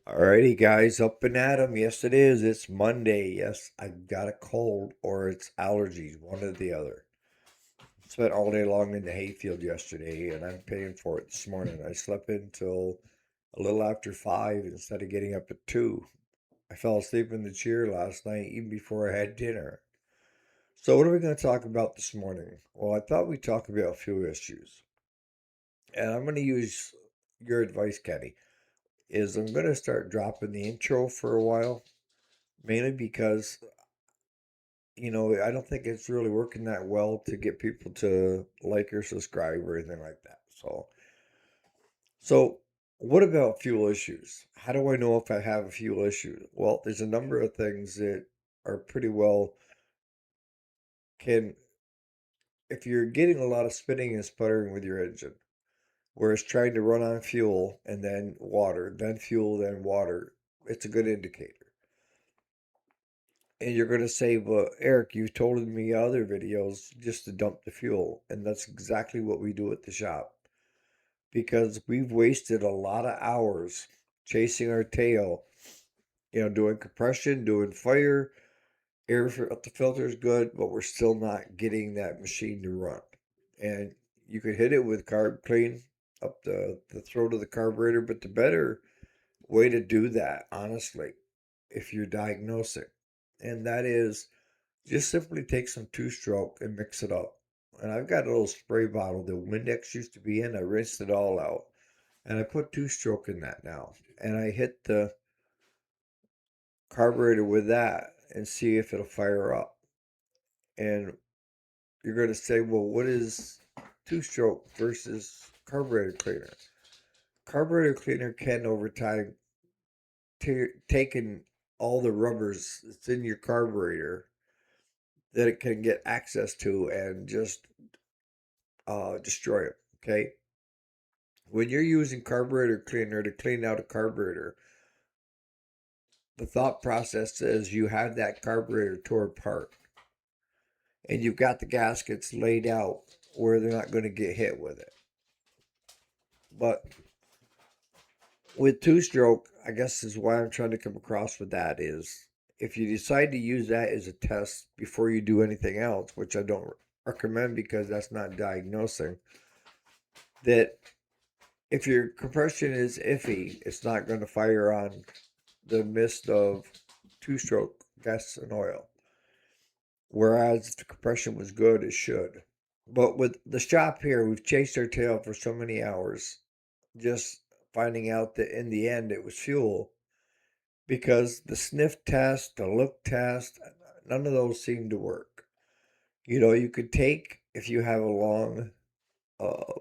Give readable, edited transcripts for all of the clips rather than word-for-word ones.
Alrighty, guys, up and at 'em. Yes, it is. It's Monday. Yes, I got a cold or it's allergies, one or the other. Spent all day long in the hayfield yesterday, and I'm paying for it this morning. I slept until a little after 5 instead of getting up at 2. I fell asleep in the chair last night, even before I had dinner. So, what are we going to talk about this morning? Well, I thought we'd talk about a few issues, and I'm going to use your advice, Kenny. I'm going to start dropping the intro for a while, mainly because I don't think it's really working that well to get people to like or subscribe or anything like that. So what about fuel issues? How do I know if I have a fuel issue? Well, there's a number of things that are pretty well can, if you're getting a lot of spinning and sputtering with your engine, whereas trying to run on fuel and then water, then fuel, then water, it's a good indicator. And you're going to say, well, Eric, you've told me other videos just to dump the fuel. And that's exactly what we do at the shop because we've wasted a lot of hours chasing our tail, doing compression, doing fire, up the filter is good, but we're still not getting that machine to run. And you could hit it with carb clean up the throat of the carburetor, but the better way to do that, honestly, if you're diagnosing, and that is just simply take some two-stroke and mix it up. And I've got a little spray bottle that Windex used to be in. I rinsed it all out. And I put two-stroke in that now. And I hit the carburetor with that and see if it'll fire up. And you're going to say, well, what is two-stroke versus carburetor cleaner? Carburetor cleaner can, over time, taken all the rubbers that's in your carburetor that it can get access to and just destroy it. Okay. When you're using carburetor cleaner to clean out a carburetor, the thought process is you have that carburetor tore apart and you've got the gaskets laid out where they're not going to get hit with it. But with two-stroke, I guess is why I'm trying to come across with that is if you decide to use that as a test before you do anything else, which I don't recommend because that's not diagnosing, that if your compression is iffy, it's not going to fire on the mist of two-stroke gas and oil. Whereas if the compression was good, it should. But with the shop here, we've chased our tail for so many hours, just finding out that in the end it was fuel because the sniff test, the look test, none of those seem to work. You could take, if you have a long, uh,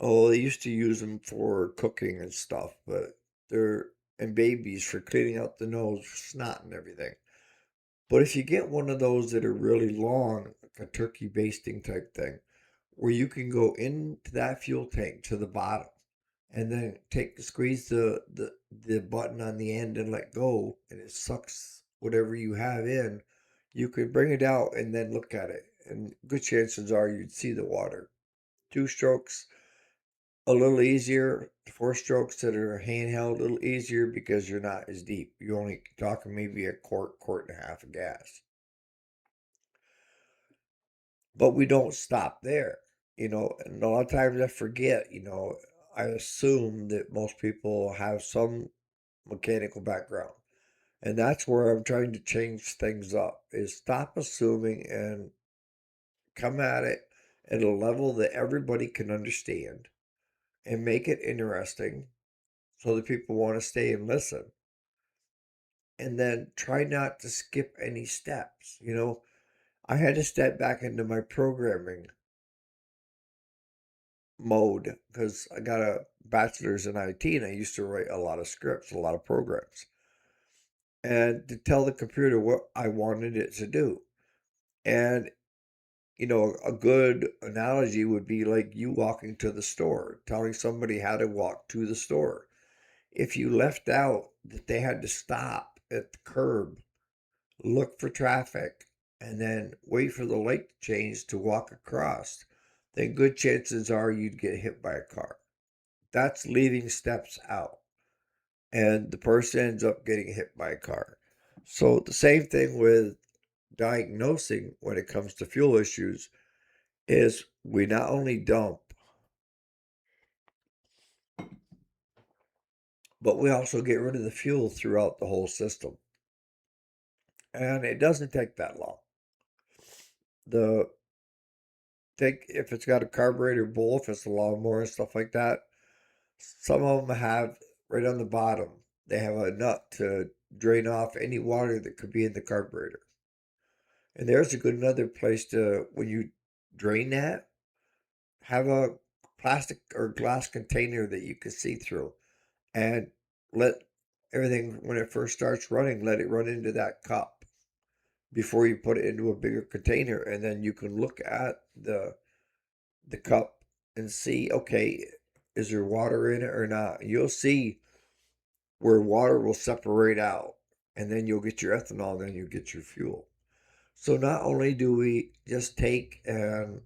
they used to use them for cooking and stuff, but and babies for cleaning out the nose, snot and everything. But if you get one of those that are really long, like a turkey basting type thing, where you can go into that fuel tank to the bottom and then squeeze the button on the end and let go, and it sucks whatever you have in, you can bring it out and then look at it. And good chances are you'd see the water. Two strokes, a little easier. Four strokes that are handheld, a little easier because you're not as deep. You're only talking maybe a quart and a half of gas. But we don't stop there, and a lot of times I forget, I assume that most people have some mechanical background. And that's where I'm trying to change things up is stop assuming and come at it at a level that everybody can understand and make it interesting so that people want to stay and listen. And then try not to skip any steps. I had to step back into my programming mode because I got a bachelor's in IT and I used to write a lot of scripts, a lot of programs, and to tell the computer what I wanted it to do. And, a good analogy would be like you walking to the store, telling somebody how to walk to the store. If you left out that they had to stop at the curb, look for traffic, and then wait for the light to change to walk across, then good chances are you'd get hit by a car. That's leaving steps out. and the person ends up getting hit by a car. So the same thing with diagnosing when it comes to fuel issues is we not only dump, but we also get rid of the fuel throughout the whole system. And it doesn't take that long. The Think if it's got a carburetor bowl, if it's a lawnmower and stuff like that, some of them have right on the bottom, they have a nut to drain off any water that could be in the carburetor. And there's a good another place to, when you drain that, have a plastic or glass container that you can see through and let everything, when it first starts running, let it run into that cup before you put it into a bigger container. And then you can look at the cup and see, okay, is there water in it or not? You'll see where water will separate out, and then you'll get your ethanol, then you'll get your fuel. So not only do we just take and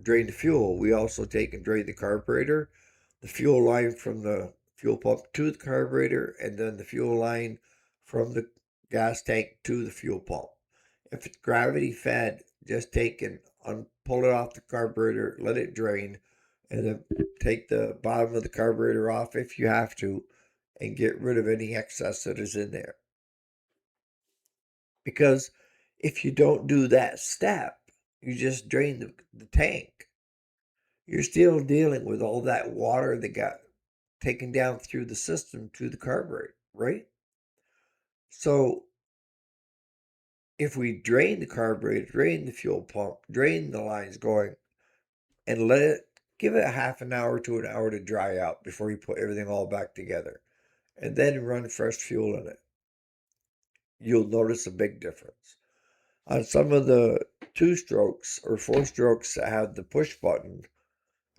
drain the fuel, we also take and drain the carburetor, the fuel line from the fuel pump to the carburetor, and then the fuel line from the gas tank to the fuel pump. If it's gravity fed, just take and pull it off the carburetor, let it drain, and then take the bottom of the carburetor off if you have to, and get rid of any excess that is in there. Because if you don't do that step, you just drain the tank. You're still dealing with all that water that got taken down through the system to the carburetor, right? So if we drain the carburetor, drain the fuel pump, drain the lines going, and give it a half an hour to an hour to dry out before you put everything all back together, and then run fresh fuel in it, you'll notice a big difference. On some of the 2 strokes or 4 strokes that have the push button,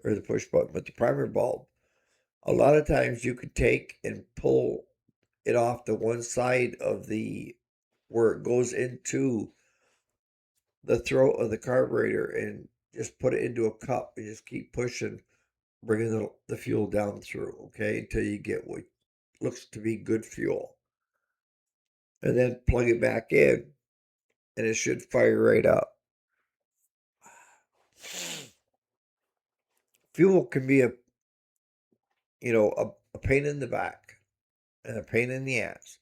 or the push button with the primer bulb, a lot of times you could take and pull it off the one side of the where it goes into the throat of the carburetor and just put it into a cup and just keep pushing, bringing the fuel down through, okay, until you get what looks to be good fuel. And then plug it back in and it should fire right up. Fuel can be a pain in the back and a pain in the ass,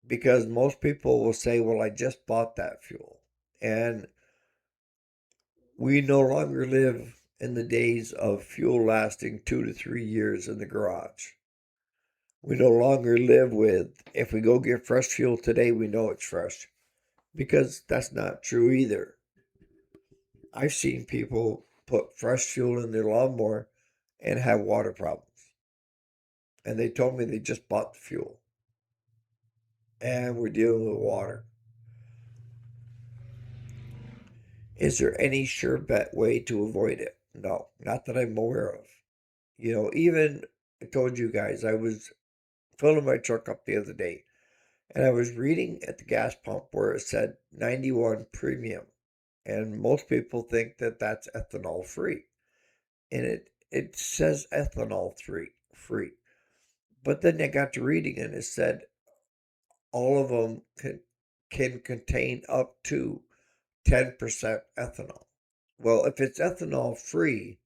because most people will say, well, I just bought that fuel. And we no longer live in the days of fuel lasting 2 to 3 years in the garage. We no longer live with, if we go get fresh fuel today, we know it's fresh, because that's not true either. I've seen people put fresh fuel in their lawnmower and have water problems. And they told me they just bought the fuel and we're dealing with water. Is there any sure bet way to avoid it? No, not that I'm aware of. Even I told you guys, I was filling my truck up the other day and I was reading at the gas pump where it said 91 premium. And most people think that that's ethanol free. And it says ethanol free. But then I got to reading and it said all of them can contain up to 10% ethanol. Well, if it's ethanol free,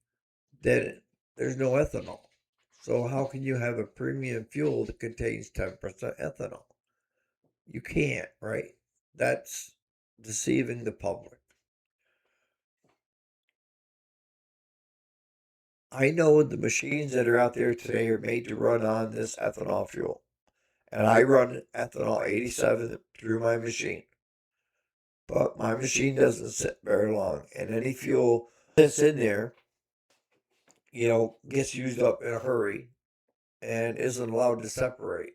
then there's no ethanol. So how can you have a premium fuel that contains 10% ethanol? You can't, right? That's deceiving the public. I know the machines that are out there today are made to run on this ethanol fuel. And I run ethanol 87 through my machine. But my machine doesn't sit very long. And any fuel that's in there, gets used up in a hurry and isn't allowed to separate.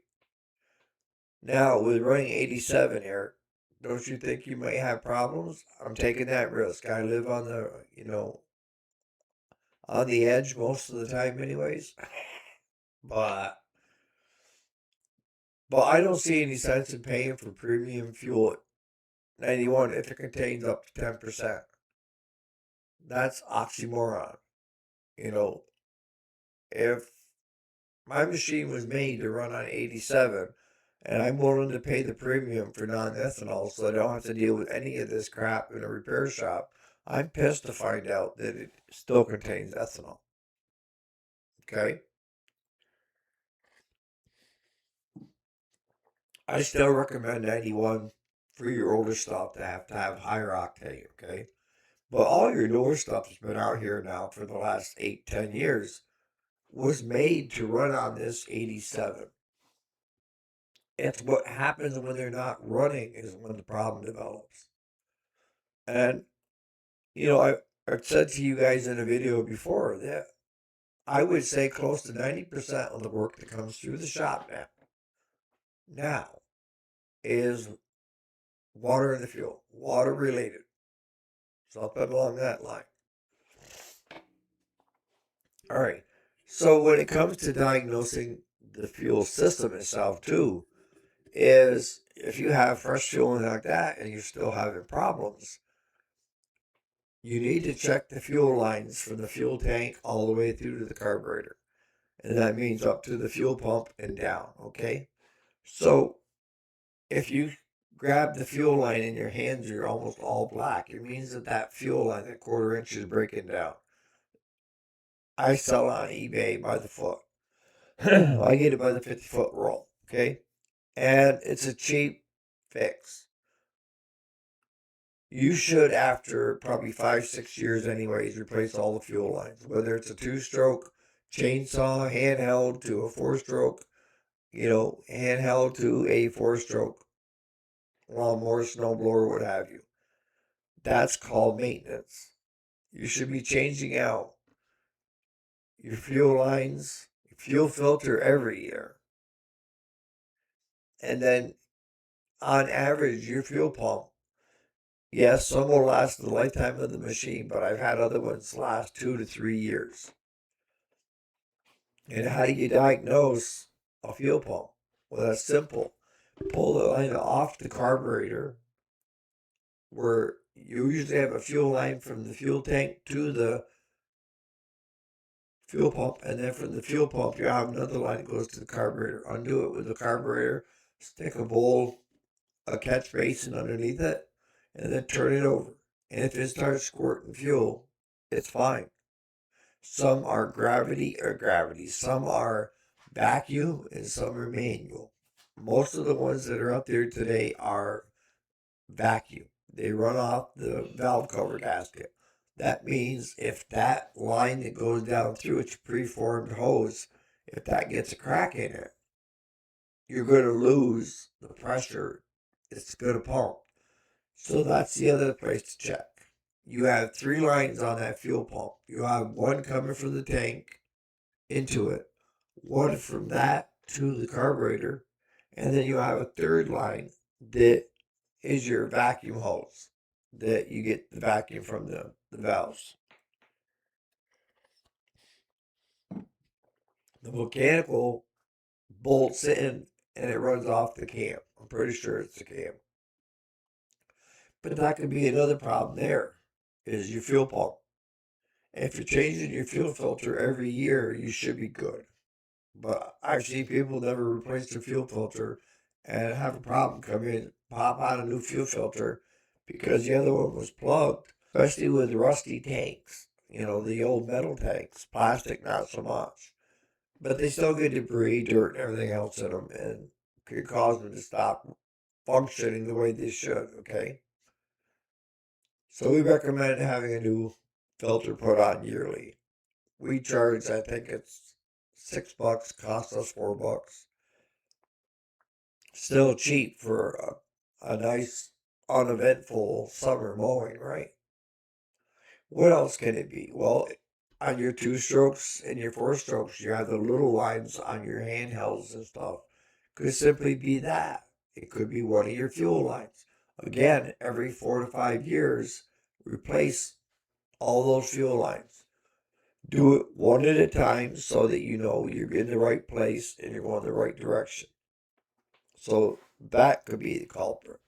Now, with running 87 here, don't you think you might have problems? I'm taking that risk. I live on the edge most of the time anyways. But I don't see any sense in paying for premium fuel at 91 if it contains up to 10%. That's oxymoron. If my machine was made to run on 87, and I'm willing to pay the premium for non-ethanol so I don't have to deal with any of this crap in a repair shop. I'm pissed to find out that it still contains ethanol. Okay? I still recommend 91 for your older stuff to have higher octane, okay? But all your newer stuff that's been out here now for the last 8, 10 years was made to run on this 87. It's what happens when they're not running is when the problem develops. And, I've said to you guys in a video before that I would say close to 90% of the work that comes through the shop now is water in the fuel, water related, something along that line. All right. So when it comes to diagnosing the fuel system itself too, is if you have fresh fuel like that and you're still having problems, you need to check the fuel lines from the fuel tank all the way through to the carburetor. And that means up to the fuel pump and down, okay? So if you grab the fuel line in your hands, you're almost all black. It means that fuel line, that quarter inch, is breaking down. I sell on eBay by the foot. I get it by the 50-foot roll, okay? And it's a cheap fix. You should, after probably 5, 6 years anyways, replace all the fuel lines, whether it's a 2-stroke chainsaw, handheld to a 4-stroke, handheld to a 4-stroke lawnmower, snowblower, what have you. That's called maintenance. You should be changing out your fuel lines, your fuel filter every year. And then on average, your fuel pump, yes, some will last the lifetime of the machine, but I've had other ones last 2 to 3 years. And how do you diagnose a fuel pump? Well, that's simple. Pull the line off the carburetor, where you usually have a fuel line from the fuel tank to the fuel pump, and then from the fuel pump, you have another line that goes to the carburetor. Undo it with the carburetor, stick a bowl, a catch basin underneath it, and then turn it over. And if it starts squirting fuel, it's fine. Some are gravity, some are vacuum, and some are manual. Most of the ones that are out there today are vacuum. They run off the valve cover gasket. That means if that line that goes down through its preformed hose, if that gets a crack in it, you're going to lose the pressure it's going to pump. So that's the other place to check. You have 3 lines on that fuel pump. You have one coming from the tank into it, one from that to the carburetor, and then you have a third line that is your vacuum hose that you get the vacuum from the valves. The mechanical bolts in and it runs off the cam. I'm pretty sure it's the cam. But that could be another problem there, is your fuel pump. If you're changing your fuel filter every year, you should be good. But I've seen people never replace their fuel filter and have a problem come in, pop out a new fuel filter because the other one was plugged, especially with rusty tanks, the old metal tanks, plastic not so much. But they still get debris, dirt, and everything else in them and could cause them to stop functioning the way they should, okay? So we recommend having a new filter put on yearly. We charge, I think it's $6, costs us $4. Still cheap for a nice, uneventful summer mowing, right? What else can it be? Well, on your 2-strokes and your 4-strokes, you have the little lines on your handhelds and stuff. Could simply be that. It could be one of your fuel lines. Again, every 4 to 5 years, replace all those fuel lines. Do it one at a time so that you know you're in the right place and you're going the right direction. So that could be the culprit.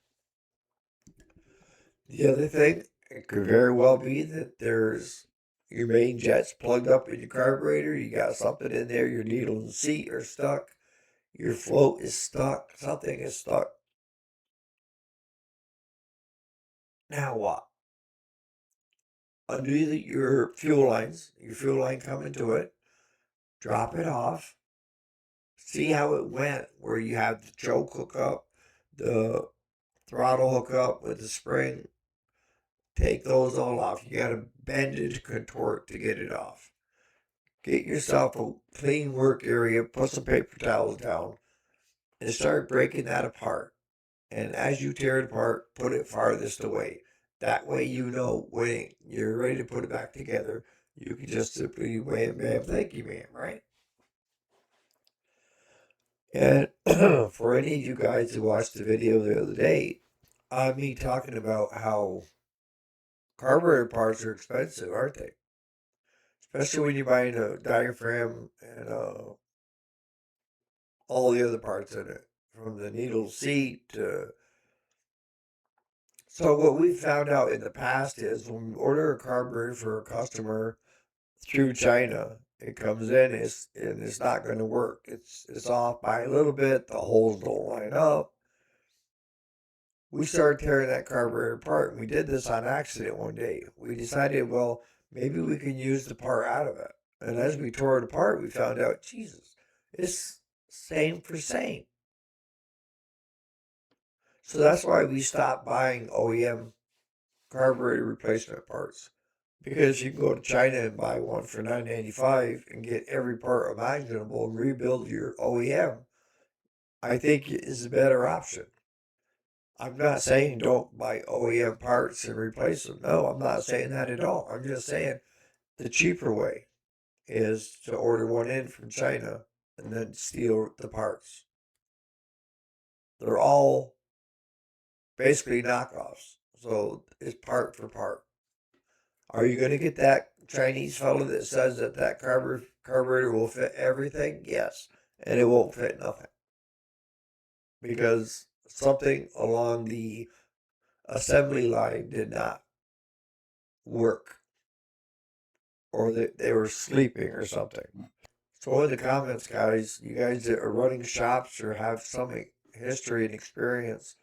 The other thing, it could very well be that there's your main jet's plugged up in your carburetor, you got something in there, your needle and seat are stuck, your float is stuck, something is stuck. Now what? Undo your fuel line coming to it, drop it off, see how it went where you have the choke hookup, the throttle hookup with the spring. Take those all off. You got to bend it, contort to get it off. Get yourself a clean work area, put some paper towels down, and start breaking that apart. And as you tear it apart, put it farthest away. That way you know when you're ready to put it back together, you can just simply wham, bam, thank you, ma'am, right? And for any of you guys who watched the video the other day, me talking about how carburetor parts are expensive, aren't they? Especially when you're buying a diaphragm and all the other parts in it, from the needle seat to. So what we found out in the past is when we order a carburetor for a customer through China, it comes in and it's not going to work. It's off by a little bit. The holes don't line up. We started tearing that carburetor apart, and we did this on accident one day. We decided, well, maybe we can use the part out of it. And as we tore it apart, we found out, Jesus, it's same for same. So that's why we stopped buying OEM carburetor replacement parts. Because you can go to China and buy one for $9.95 and get every part imaginable and rebuild your OEM. I think is a better option. I'm not saying don't buy OEM parts and replace them. No, I'm not saying that at all. I'm just saying the cheaper way is to order one in from China and then steal the parts. They're all basically knockoffs. So it's part for part. Are you going to get that Chinese fellow that says that carburetor will fit everything? Yes. And it won't fit nothing. Because something along the assembly line did not work. Or they were sleeping or something. So in the comments, guys, you guys that are running shops or have some history and experience,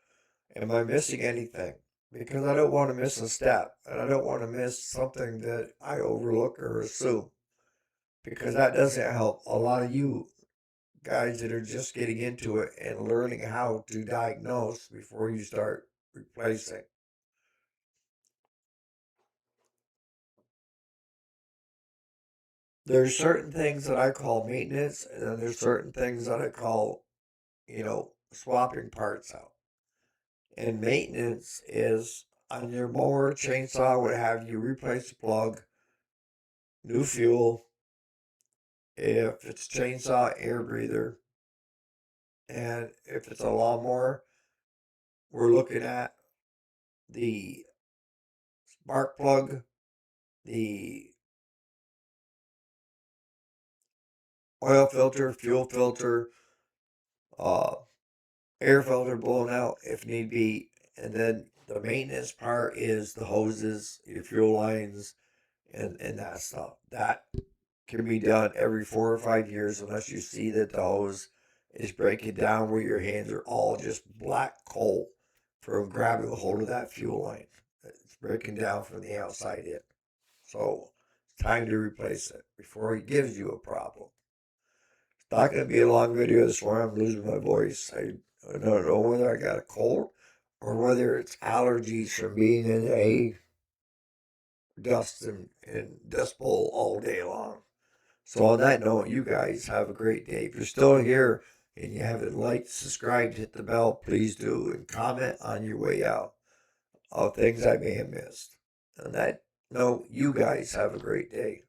am I missing anything? Because I don't want to miss a step, and I don't want to miss something that I overlook or assume, because that doesn't help a lot of you guys that are just getting into it and learning how to diagnose before you start replacing. There's certain things that I call maintenance, and then there's certain things that I call, swapping parts out. And maintenance is on your mower, chainsaw, what have you, replace the plug, new fuel. If it's chainsaw, air breather. And if it's a lawnmower, we're looking at the spark plug, the oil filter, fuel filter, uh, air filter blown out if need be. And then the maintenance part is the hoses, your fuel lines, and that stuff. That can be done every 4 or 5 years unless you see that the hose is breaking down where your hands are all just black coal from grabbing a hold of that fuel line. It's breaking down from the outside in. So it's time to replace it before it gives you a problem. It's not going to be a long video this morning. I'm losing my voice. I don't know whether I got a cold or whether it's allergies from being in a dust and dust bowl all day long. So on that note, you guys have a great day. If you're still here and you haven't liked, subscribed, hit the bell, please do, and comment on your way out of things I may have missed. On that note, you guys have a great day.